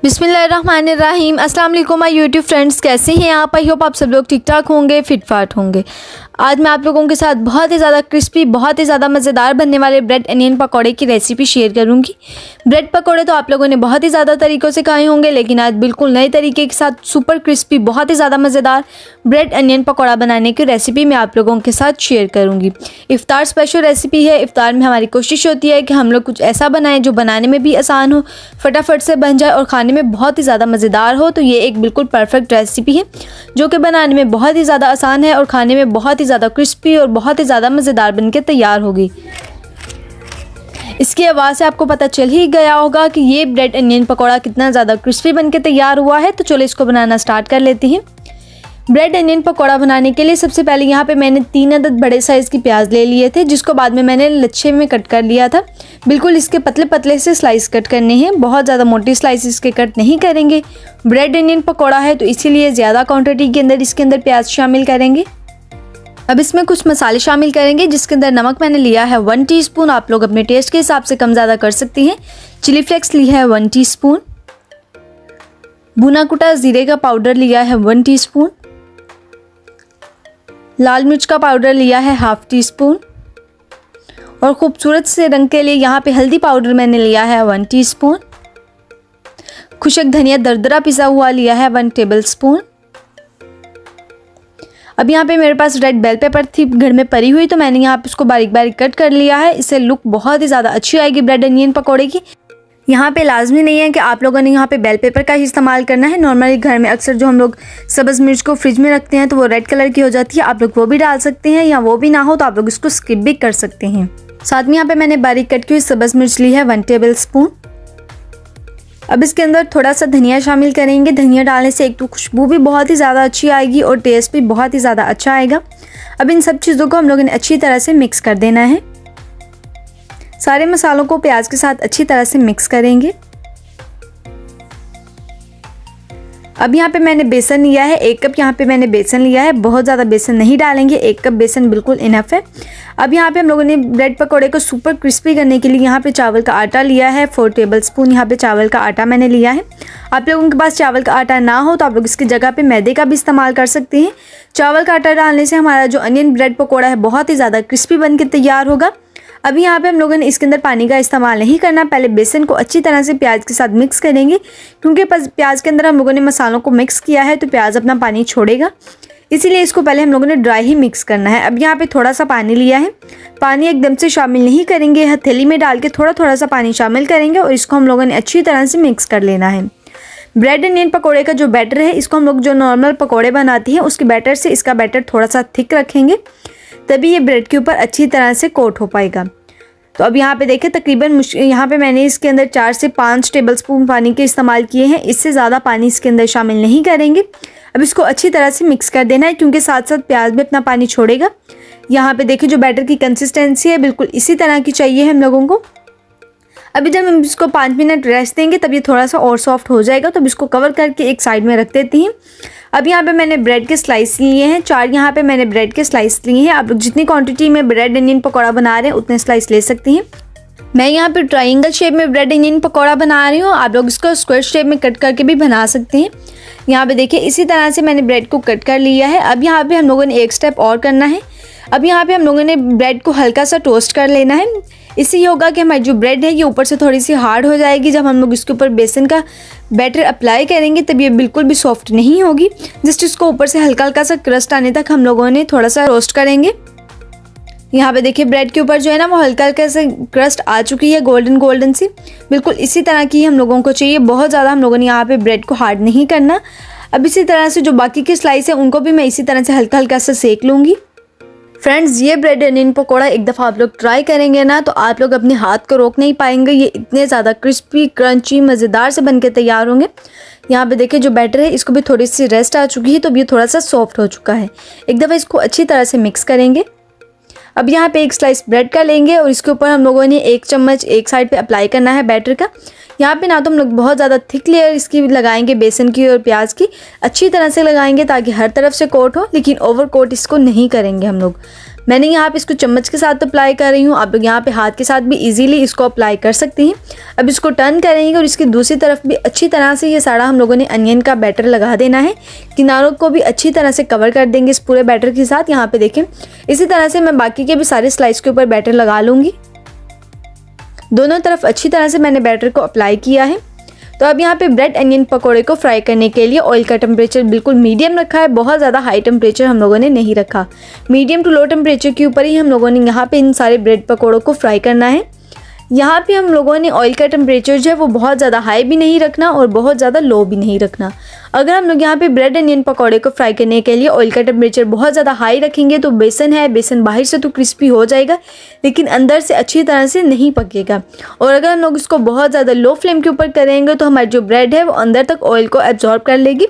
बिस्मिल्लाहिर्रहमानिर्रहीम। अस्सलाम वालेकुम माय यूट्यूब फ्रेंड्स, कैसे हैं आप? आई होप आप सब लोग ठीक ठाक होंगे, फिट फाट होंगे। आज मैं आप लोगों के साथ बहुत ही ज़्यादा क्रिस्पी, बहुत ही ज़्यादा मज़ेदार बनने वाले ब्रेड अनियन पकौड़े की रेसिपी शेयर करूंगी। ब्रेड पकौड़े तो आप लोगों ने बहुत ही ज़्यादा तरीक़ों से खाए होंगे, लेकिन आज बिल्कुल नए तरीके के साथ सुपर क्रिस्पी, बहुत ही ज़्यादा मज़ेदार ब्रेड अनियन पकौड़ा बनाने की रेसिपी मैं आप लोगों के साथ शेयर करूँगी। इफ्तार स्पेशल रेसिपी है। इफ्तार में हमारी कोशिश होती है कि हम लोग कुछ ऐसा बनाएं जो बनाने में भी आसान हो, फटाफट से बन जाए और खाने में बहुत ही ज़्यादा मज़ेदार हो। तो ये एक बिल्कुल परफेक्ट रेसिपी है जो कि बनाने में बहुत ही ज़्यादा आसान है और खाने में बहुत ही ज़्यादा क्रिस्पी और बहुत ही ज़्यादा मज़ेदार बनके तैयार होगी। इसकी आवाज़ से आपको पता चल ही गया होगा कि ये ब्रेड अनियन पकौड़ा कितना ज़्यादा क्रिस्पी बनके तैयार हुआ है। तो चलो इसको बनाना स्टार्ट कर लेते हैं। ब्रेड अनियन पकौड़ा बनाने के लिए सबसे पहले यहाँ पे मैंने 3 अदद बड़े साइज़ की प्याज ले लिए थे, जिसको बाद में मैंने लच्छे में कट कर लिया था। बिल्कुल इसके पतले पतले से स्लाइस कट करने हैं, बहुत ज़्यादा मोटी स्लाइस इसके कट नहीं करेंगे। ब्रेड अनियन पकौड़ा है तो इसीलिए ज़्यादा क्वांटिटी के अंदर इसके अंदर प्याज शामिल करेंगे। अब इसमें कुछ मसाले शामिल करेंगे, जिसके अंदर नमक मैंने लिया है 1 टीस्पून, आप लोग अपने टेस्ट के हिसाब से कम ज़्यादा कर सकती हैं। चिली फ्लेक्स लिया है 1 टीस्पून, भुना कुटा ज़ीरे का पाउडर लिया है 1 टीस्पून, लाल मिर्च का पाउडर लिया है 1/2 टीस्पून और खूबसूरत से रंग के लिए यहाँ पे हल्दी पाउडर मैंने लिया है 1 टीस्पून। खुशक धनिया दरदरा पिसा हुआ लिया है 1 टेबलस्पून। अब यहाँ पे मेरे पास रेड बेल पेपर थी घर में परी हुई, तो मैंने यहाँ पे उसको बारीक बारीक कट कर लिया है। इससे लुक बहुत ही ज़्यादा अच्छी आएगी ब्रेड अनियन पकौड़े की। यहाँ पे लाजमी नहीं है कि आप लोगों ने यहाँ पे बेल पेपर का ही इस्तेमाल करना है। नॉर्मली घर में अक्सर जो हम लोग सब्ज़ मिर्च को फ्रिज में रखते हैं तो वो रेड कलर की हो जाती है, आप लोग वो भी डाल सकते हैं, या वो भी ना हो तो आप लोग इसको स्किप भी कर सकते हैं। साथ में यहाँ पे मैंने बारीक कट की हुई सब्ज़ मिर्च ली है 1 टेबलस्पून। अब इसके अंदर थोड़ा सा धनिया शामिल करेंगे। धनिया डालने से एक तो खुशबू भी बहुत ही ज़्यादा अच्छी आएगी और टेस्ट भी बहुत ही ज़्यादा अच्छा आएगा। अब इन सब चीज़ों को हम लोगों ने अच्छी तरह से मिक्स कर देना है। सारे मसालों को प्याज के साथ अच्छी तरह से मिक्स करेंगे। अब यहाँ पे मैंने बेसन लिया है 1 कप, यहाँ पे मैंने बेसन लिया है। बहुत ज़्यादा बेसन नहीं डालेंगे, 1 कप बेसन बिल्कुल इनफ है। अब यहाँ पे हम लोगों ने ब्रेड पकौड़े को सुपर क्रिस्पी करने के लिए यहाँ पे चावल का आटा लिया है 4 टेबलस्पून। यहाँ पे चावल का आटा मैंने लिया है। आप लोगों के पास चावल का आटा ना हो तो आप लोग इसकी जगह पे मैदे का भी इस्तेमाल कर सकते हैं। चावल का आटा डालने से हमारा जो अनियन ब्रेड पकौड़ा है बहुत ही ज़्यादा क्रिस्पी बन के तैयार होगा। अभी यहाँ पे हम लोगों ने इसके अंदर पानी का इस्तेमाल नहीं करना। पहले बेसन को अच्छी तरह से प्याज के साथ मिक्स करेंगे, क्योंकि प्याज के अंदर हम लोगों ने मसालों को मिक्स किया है तो प्याज अपना पानी छोड़ेगा, इसीलिए इसको पहले हम लोगों ने ड्राई ही मिक्स करना है। अब यहाँ पे थोड़ा सा पानी लिया है, पानी एकदम से शामिल नहीं करेंगे, हथेली में डाल के थोड़ा थोड़ा सा पानी शामिल करेंगे और इसको हम लोगों ने अच्छी तरह से मिक्स कर लेना है। ब्रेड अनियन पकौड़े का जो बैटर है, इसको हम लोग जो नॉर्मल पकौड़े बनाती हैं उसके बैटर से इसका बैटर थोड़ा सा थिक रखेंगे, तभी ये ब्रेड के ऊपर अच्छी तरह से कोट हो पाएगा। तो अब यहाँ पे देखें तकरीबन यहाँ पे मैंने इसके अंदर 4 से 5 टेबलस्पून पानी के इस्तेमाल किए हैं। इससे ज़्यादा पानी इसके अंदर शामिल नहीं करेंगे। अब इसको अच्छी तरह से मिक्स कर देना है, क्योंकि साथ साथ प्याज भी अपना पानी छोड़ेगा। यहाँ पे देखिए जो बैटर की कंसिस्टेंसी है बिल्कुल इसी तरह की चाहिए हम लोगों को। अभी जब हम इसको 5 मिनट रेस्ट देंगे तब ये थोड़ा सा और सॉफ्ट हो जाएगा, तो अब इसको कवर करके एक साइड में रख देती हैं। अब यहाँ पे मैंने ब्रेड के स्लाइस लिए हैं 4, यहाँ पे मैंने ब्रेड के स्लाइस लिए हैं। आप लोग जितनी क्वांटिटी में ब्रेड अनियन पकौड़ा बना रहे हैं उतने स्लाइस ले सकती हैं। मैं यहाँ पे ट्रायंगल शेप में ब्रेड अनियन पकौड़ा बना रही हूँ, आप लोग इसको स्क्वायर शेप में कट करके भी बना सकते हैं। यहाँ पे देखिए इसी तरह से मैंने ब्रेड को कट कर लिया है। अब यहाँ पे हम लोगों ने एक स्टेप और करना है। अब यहाँ पे हम लोगों ने ब्रेड को हल्का सा टोस्ट कर लेना है। इससे ये होगा कि हमारी जो ब्रेड है ये ऊपर से थोड़ी सी हार्ड हो जाएगी। जब हम लोग इसके ऊपर बेसन का बैटर अप्लाई करेंगे तब ये बिल्कुल भी सॉफ्ट नहीं होगी। जस्ट इसको ऊपर से हल्का हल्का सा क्रस्ट आने तक हम लोगों ने थोड़ा सा रोस्ट करेंगे। यहाँ पे देखिए ब्रेड के ऊपर जो है ना वो हल्का हल्का से क्रस्ट आ चुकी है, गोल्डन गोल्डन सी। बिल्कुल इसी तरह की हम लोगों को चाहिए, बहुत ज़्यादा हम लोगों ने यहाँ पे ब्रेड को हार्ड नहीं करना। अब इसी तरह से जो बाकी के स्लाइस है उनको भी मैं इसी तरह से हल्का हल्का सा सेक लूँगी। फ्रेंड्स ये ब्रेड अनियन पकौड़ा एक दफ़ा आप लोग ट्राई करेंगे ना तो आप लोग अपने हाथ को रोक नहीं पाएंगे। ये इतने ज़्यादा क्रिस्पी क्रंची मज़ेदार से बनके तैयार होंगे। यहाँ पे देखिए जो बैटर है इसको भी थोड़ी सी रेस्ट आ चुकी है, तो ये थोड़ा सा सॉफ्ट हो चुका है। एक दफ़ा इसको अच्छी तरह से मिक्स करेंगे। अब यहाँ पे एक स्लाइस ब्रेड का लेंगे और इसके ऊपर हम लोगों ने 1 चम्मच एक साइड पे अप्लाई करना है बैटर का। यहाँ पे ना तो हम लोग बहुत ज़्यादा थिक लेयर इसकी लगाएंगे बेसन की और प्याज की, अच्छी तरह से लगाएंगे ताकि हर तरफ से कोट हो, लेकिन ओवर कोट इसको नहीं करेंगे हम लोग। मैंने यहाँ पे इसको चम्मच के साथ अप्लाई कर रही हूँ। आप लोग यहाँ पे हाथ के साथ भी इजीली इसको अप्लाई कर सकते हैं। अब इसको टर्न करेंगे और इसकी दूसरी तरफ भी अच्छी तरह से ये सारा हम लोगों ने अनियन का बैटर लगा देना है। किनारों को भी अच्छी तरह से कवर कर देंगे इस पूरे बैटर के साथ। यहाँ पे देखें, इसी तरह से मैं बाकी के भी सारे स्लाइस के ऊपर बैटर लगा लूँगी। दोनों तरफ अच्छी तरह से मैंने बैटर को अप्लाई किया है। तो अब यहाँ पे ब्रेड अनियन पकोड़े को फ्राई करने के लिए ऑयल का टेम्परेचर बिल्कुल मीडियम रखा है। बहुत ज़्यादा हाई टेम्परेचर हम लोगों ने नहीं रखा। मीडियम टू लो टेम्परेचर के ऊपर ही हम लोगों ने यहाँ पे इन सारे ब्रेड पकोड़ों को फ्राई करना है। यहाँ पे हम लोगों ने ऑयल का टेम्परेचर जो है वो बहुत ज़्यादा हाई भी नहीं रखना और बहुत ज़्यादा लो भी नहीं रखना। अगर हम लोग यहाँ पे ब्रेड अनियन पकौड़े को फ्राई करने के लिए ऑयल का टेम्परेचर बहुत ज़्यादा हाई रखेंगे तो बेसन बाहर से तो क्रिस्पी हो जाएगा लेकिन अंदर से अच्छी तरह से नहीं पकेगा। और अगर हम लोग इसको बहुत ज़्यादा लो फ्लेम के ऊपर करेंगे तो हमारी जो ब्रेड है वो अंदर तक ऑयल को एब्जॉर्ब कर लेगी।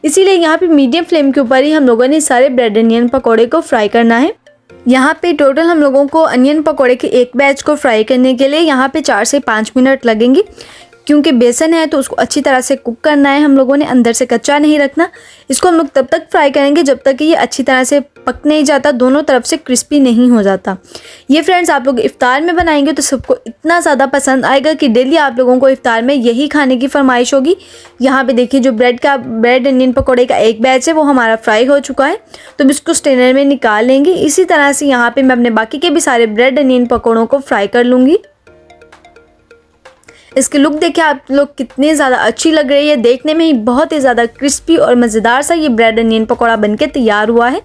इसीलिए यहाँ पे मीडियम फ्लेम के ऊपर ही हम लोगों ने सारे ब्रेड अनियन पकौड़े को फ्राई करना है। यहाँ पे टोटल हम लोगों को अनियन पकोड़े के एक बैच को फ्राई करने के लिए यहाँ पे 4 से 5 मिनट लगेंगे। क्योंकि बेसन है तो उसको अच्छी तरह से कुक करना है हम लोगों ने, अंदर से कच्चा नहीं रखना। इसको हम लोग तब तक फ्राई करेंगे जब तक कि ये अच्छी तरह से पक नहीं जाता, दोनों तरफ से क्रिस्पी नहीं हो जाता। ये फ्रेंड्स आप लोग इफ्तार में बनाएंगे तो सबको इतना ज़्यादा पसंद आएगा कि डेली आप लोगों को इफ्तार में यही खाने की फरमाइश होगी। यहाँ पे देखिए जो ब्रेड अनियन पकौड़े का एक बैच है वो हमारा फ्राई हो चुका है। तो इसको स्ट्रेनर में निकाल लेंगे। इसी तरह से यहाँ पे मैं अपने बाकी के भी सारे ब्रेड अनियन पकौड़ों को फ्राई कर लूँगी। इसकी लुक देखिए आप लोग कितनी ज़्यादा अच्छी लग रही है। देखने में ही बहुत ही ज़्यादा क्रिस्पी और मज़ेदार सा ये ब्रेड अनियन पकौड़ा बनके तैयार हुआ है।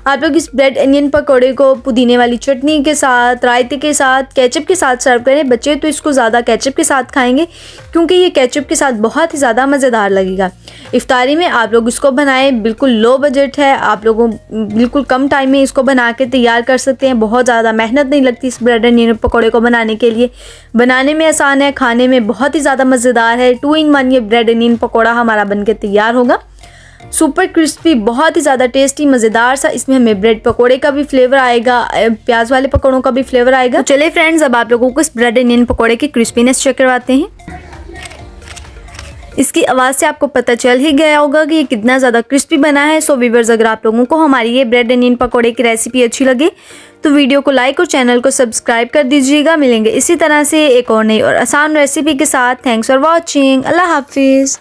आप लोग इस ब्रेड अनियन पकौड़े को पुदीने वाली चटनी के साथ, रायते के साथ, केचप के साथ सर्व करें। बच्चे तो इसको ज़्यादा केचप के साथ खाएंगे क्योंकि ये केचप के साथ बहुत ही ज़्यादा मज़ेदार लगेगा। इफ्तारी में आप लोग इसको बनाएं। बिल्कुल लो बजट है, आप लोगों बिल्कुल कम टाइम में इसको बना के तैयार कर सकते हैं। बहुत ज़्यादा मेहनत नहीं लगती इस ब्रेड अनियन पकौड़े को बनाने के लिए। बनाने में आसान है, खाने में बहुत ही ज़्यादा मज़ेदार है। 2 in 1 ये ब्रेड अनियन पकौड़ा हमारा बन के तैयार होगा। सुपर क्रिस्पी, बहुत ही ज़्यादा टेस्टी, मज़ेदार सा। इसमें हमें ब्रेड पकोड़े का भी फ्लेवर आएगा, प्याज वाले पकौड़ों का भी फ्लेवर आएगा। तो चलिए फ्रेंड्स, अब आप लोगों को इस ब्रेड अनियन पकोड़े की क्रिस्पीनेस चेक करवाते हैं। इसकी आवाज़ से आपको पता चल ही गया होगा कि ये कितना ज़्यादा क्रिस्पी बना है। सो व्यूअर्स, अगर आप लोगों को हमारी ये ब्रेड अनियन पकोड़े की रेसिपी अच्छी लगे तो वीडियो को लाइक और चैनल को सब्सक्राइब कर दीजिएगा। मिलेंगे इसी तरह से एक और नई और आसान रेसिपी के साथ। Thanks for watching. अल्लाह हाफिज़।